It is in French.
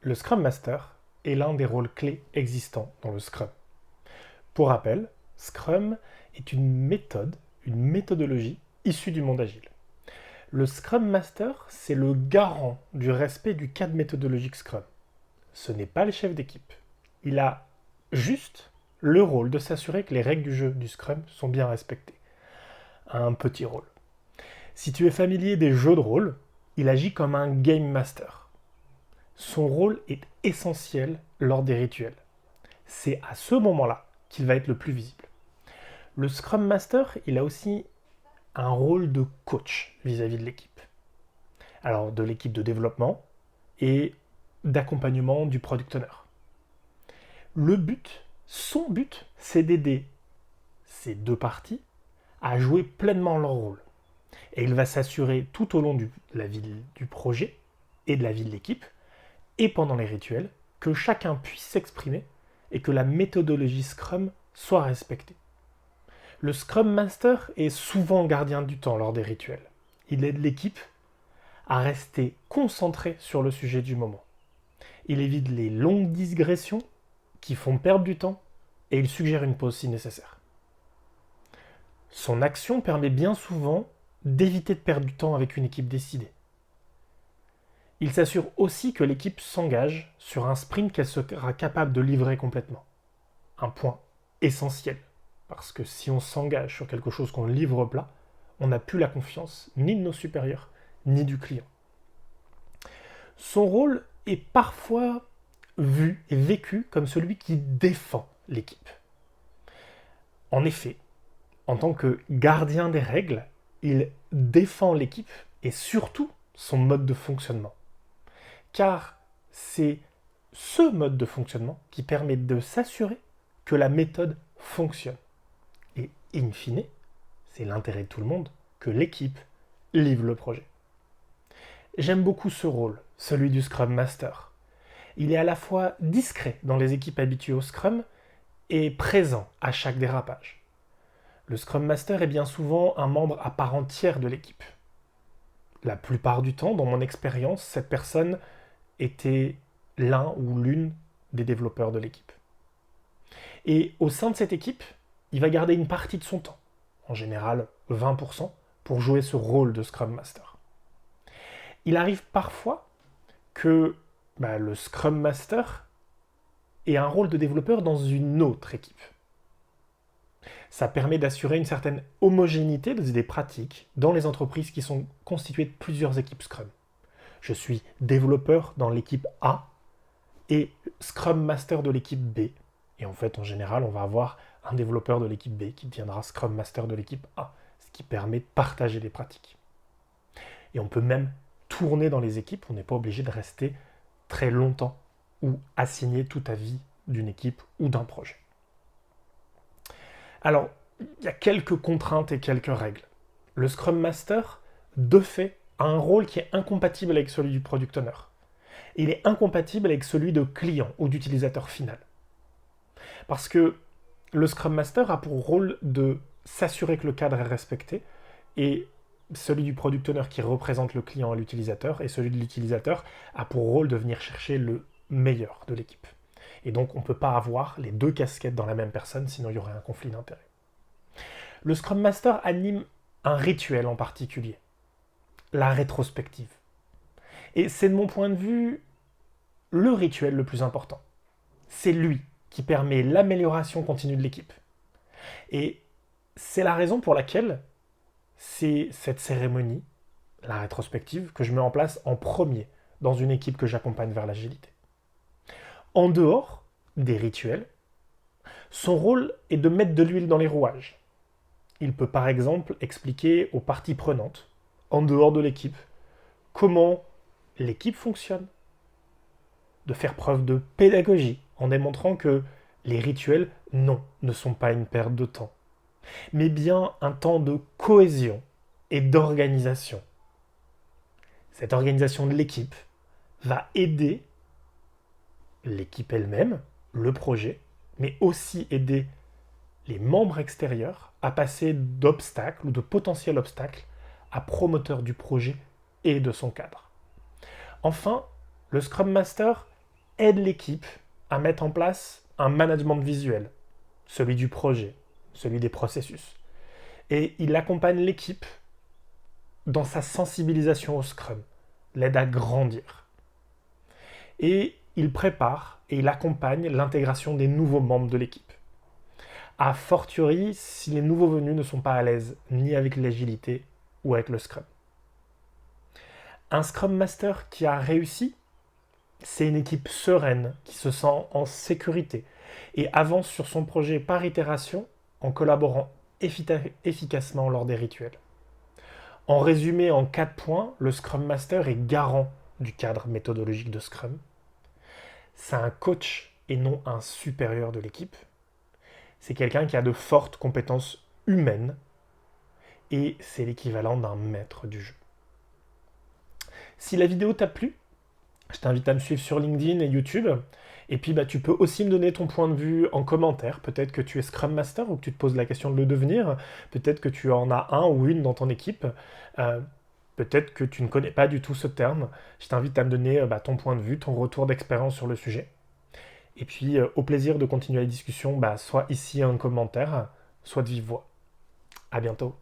Le Scrum Master est l'un des rôles clés existants dans le Scrum. Pour rappel, Scrum est une méthodologie issue du monde agile. Le Scrum Master, c'est le garant du respect du cadre méthodologique Scrum. Ce n'est pas le chef d'équipe. Il a juste le rôle de s'assurer que les règles du jeu du Scrum sont bien respectées. Un petit rôle. Si tu es familier des jeux de rôle, il agit comme un Game Master. Son rôle est essentiel lors des rituels. C'est à ce moment-là qu'il va être le plus visible. Le Scrum Master, il a aussi un rôle de coach vis-à-vis de l'équipe. Alors, de l'équipe de développement et d'accompagnement du product owner. Son but, c'est d'aider ces deux parties à jouer pleinement leur rôle. Et il va s'assurer tout au long de la vie du projet et de la vie de l'équipe, et pendant les rituels, que chacun puisse s'exprimer et que la méthodologie Scrum soit respectée. Le Scrum Master est souvent gardien du temps lors des rituels. Il aide l'équipe à rester concentrée sur le sujet du moment. Il évite les longues digressions qui font perdre du temps et il suggère une pause si nécessaire. Son action permet bien souvent d'éviter de perdre du temps avec une équipe décidée. Il s'assure aussi que l'équipe s'engage sur un sprint qu'elle sera capable de livrer complètement. Un point essentiel, parce que si on s'engage sur quelque chose qu'on livre plat, on n'a plus la confiance ni de nos supérieurs, ni du client. Son rôle est parfois vu et vécu comme celui qui défend l'équipe. En effet, en tant que gardien des règles, il défend l'équipe et surtout son mode de fonctionnement. Car c'est ce mode de fonctionnement qui permet de s'assurer que la méthode fonctionne. Et in fine, c'est l'intérêt de tout le monde que l'équipe livre le projet. J'aime beaucoup ce rôle, celui du Scrum Master. Il est à la fois discret dans les équipes habituées au Scrum et présent à chaque dérapage. Le Scrum Master est bien souvent un membre à part entière de l'équipe. La plupart du temps, dans mon expérience, cette personne était l'un ou l'une des développeurs de l'équipe. Et au sein de cette équipe, il va garder une partie de son temps, en général 20%, pour jouer ce rôle de Scrum Master. Il arrive parfois que le Scrum Master ait un rôle de développeur dans une autre équipe. Ça permet d'assurer une certaine homogénéité des pratiques dans les entreprises qui sont constituées de plusieurs équipes Scrum. Je suis développeur dans l'équipe A et Scrum Master de l'équipe B. Et en fait, en général, on va avoir un développeur de l'équipe B qui deviendra Scrum Master de l'équipe A, ce qui permet de partager des pratiques. Et on peut même tourner dans les équipes, on n'est pas obligé de rester très longtemps ou assigner toute ta vie d'une équipe ou d'un projet. Alors, il y a quelques contraintes et quelques règles. Le Scrum Master, de fait, a un rôle qui est incompatible avec celui du Product Owner. Il est incompatible avec celui de client ou d'utilisateur final. Parce que le Scrum Master a pour rôle de s'assurer que le cadre est respecté et celui du Product Owner qui représente le client et l'utilisateur et celui de l'utilisateur a pour rôle de venir chercher le meilleur de l'équipe. Et donc, on ne peut pas avoir les deux casquettes dans la même personne, sinon il y aurait un conflit d'intérêts. Le Scrum Master anime un rituel en particulier, la rétrospective. Et c'est de mon point de vue le rituel le plus important. C'est lui qui permet l'amélioration continue de l'équipe. Et c'est la raison pour laquelle c'est cette cérémonie, la rétrospective, que je mets en place en premier dans une équipe que j'accompagne vers l'agilité. En dehors des rituels, son rôle est de mettre de l'huile dans les rouages. Il peut par exemple expliquer aux parties prenantes, en dehors de l'équipe, comment l'équipe fonctionne, de faire preuve de pédagogie en démontrant que les rituels, non, ne sont pas une perte de temps, mais bien un temps de cohésion et d'organisation. Cette organisation de l'équipe va aider l'équipe elle-même, le projet, mais aussi aider les membres extérieurs à passer d'obstacles ou de potentiels obstacles à promoteur du projet et de son cadre. Enfin, le Scrum Master aide l'équipe à mettre en place un management visuel, celui du projet, celui des processus. Et il accompagne l'équipe dans sa sensibilisation au Scrum, l'aide à grandir. Et il prépare et il accompagne l'intégration des nouveaux membres de l'équipe. A fortiori, si les nouveaux venus ne sont pas à l'aise ni avec l'agilité ou avec le Scrum. Un Scrum Master qui a réussi, c'est une équipe sereine qui se sent en sécurité et avance sur son projet par itération en collaborant efficacement lors des rituels. En résumé, en 4 points, le Scrum Master est garant du cadre méthodologique de Scrum. C'est un coach et non un supérieur de l'équipe. C'est quelqu'un qui a de fortes compétences humaines et c'est l'équivalent d'un maître du jeu. Si la vidéo t'a plu, je t'invite à me suivre sur LinkedIn et YouTube. Et puis tu peux aussi me donner ton point de vue en commentaire. Peut-être que tu es Scrum Master ou que tu te poses la question de le devenir. Peut-être que tu en as un ou une dans ton équipe. Peut-être que tu ne connais pas du tout ce terme. Je t'invite à me donner ton point de vue, ton retour d'expérience sur le sujet. Et puis au plaisir de continuer la discussion, soit ici en commentaire, soit de vive voix. À bientôt.